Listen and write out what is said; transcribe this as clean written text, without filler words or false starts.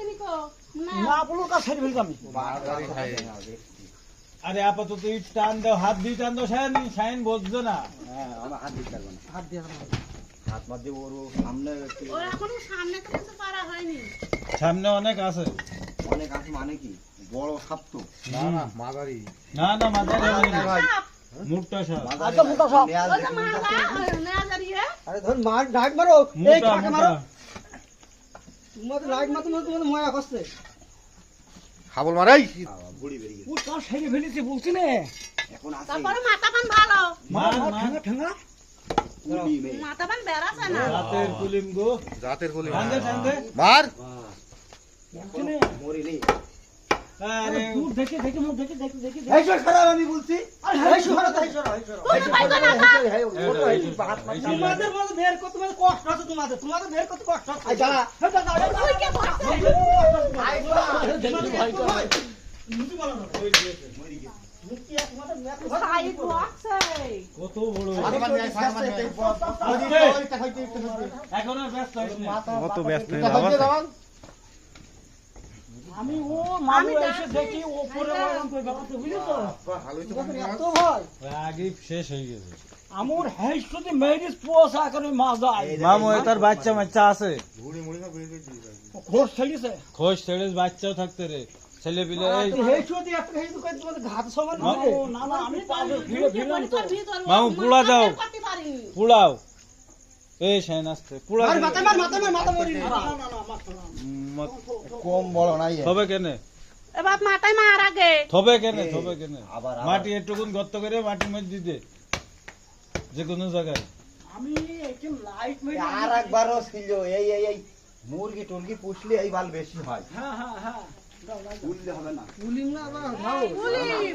না পুরো কাজ ছেড়ে ফেলছি আমি। আরে আপাতত ইট টান দাও, হাত দিয়ে টান দাও, শাইন বসছো না। হ্যাঁ আমার হাত দিতে লাগবে না। হাত দিয়ে হাত মার দিয়ে ওর সামনে একটু- ওর এখনো সামনে তো কিছু পারা হয়নি। সামনে অনেক আছে। অনেক আছে মানে কি বড় সাপ তো। না না মাঝারি হবে না। মোটা সাপ। আচ্ছা, মোটা সাপ। নেয়াল ওই যে দেখে মারা মোটা- নেয়া দাঁড়িয়ে আরে ধর মার ডাক মারো এই মোটা কাকে মারো মোটা। তোমাদের লাইট মারতে মারতে তোমাদের ময়া করছে হাবল মারাই বুড়ি বেরিয়ে গেছে। পুরো কাজ ছেড়ে ফেলেছি বলছি না এখন আছে তারপরে মাথা পান ভালো, মার মার। ঠেঙ্গা ঠেঙ্গা বুড়ি মেয়ে। মাথা পান বেড়াছে না। রাতের কুলিম গো। জাতের গলি টানদে টানদে। মার বলছি না মরি নেই। আরে মুখ দেখে দেখে মুখ দেখে দেখে দেখে এই সর খারাপ আমি বলছি। আরে হেই সরো তাই সরো হেই সরো তুমি পাইছো না খা। তোমাদের মধ্যে বের করতে মানে কষ্ট আছে তোমাদের বের করতে কষ্ট আছে আই যা। তুই কে বসছে? সাইড বসছে। কত বড়। আজকে এখন আর ব্যস্ত হইস না। কত ব্যস্ত আমি ও মানু এসে দেখি উপরে ওরকম করে ব্যাপারটা বুঝলি তো এত ভয় আগে শেষ হয়ে গেছে। আমার হেই শুধু মেরিস পোষা করে মাজা মামু তার বাচ্চা মাচ্চা আছে। খোঁজ ছেড়েছে খোঁজ ছেড়ে বাচ্চাও থাকতে রে। ছেলে পিলে এই হেই শুধু একটা হেই তো কই তোমাদের ঘাত সমান হবে না না আমি পাবে ভিড়ে ভিড়লাম তো মামু পুড়া দাও। করতে পারিনি। পুড়াও। এই শাইন আসতে পুড়া আর দিলে- মাথা মরি না না না কম বড় নাই। থবে কেনে এ বাপ মাথায় মার আগে। থবে কেনে থবে কেনে আবার- মাটি একটুকুন গর্ত করে মাটি মধ্যে দিতে যে কোনো জায়গায়। আমি একটু লাইট মেরে আর একবারও ছিল এই এই এই মুরগি টুরগি পুষলে এই বাল বেশি হয়। হ্যাঁ হ্যাঁ হ্যাঁ পুষলে হবে না। পুলিং না বা ঘাও পুলিশ।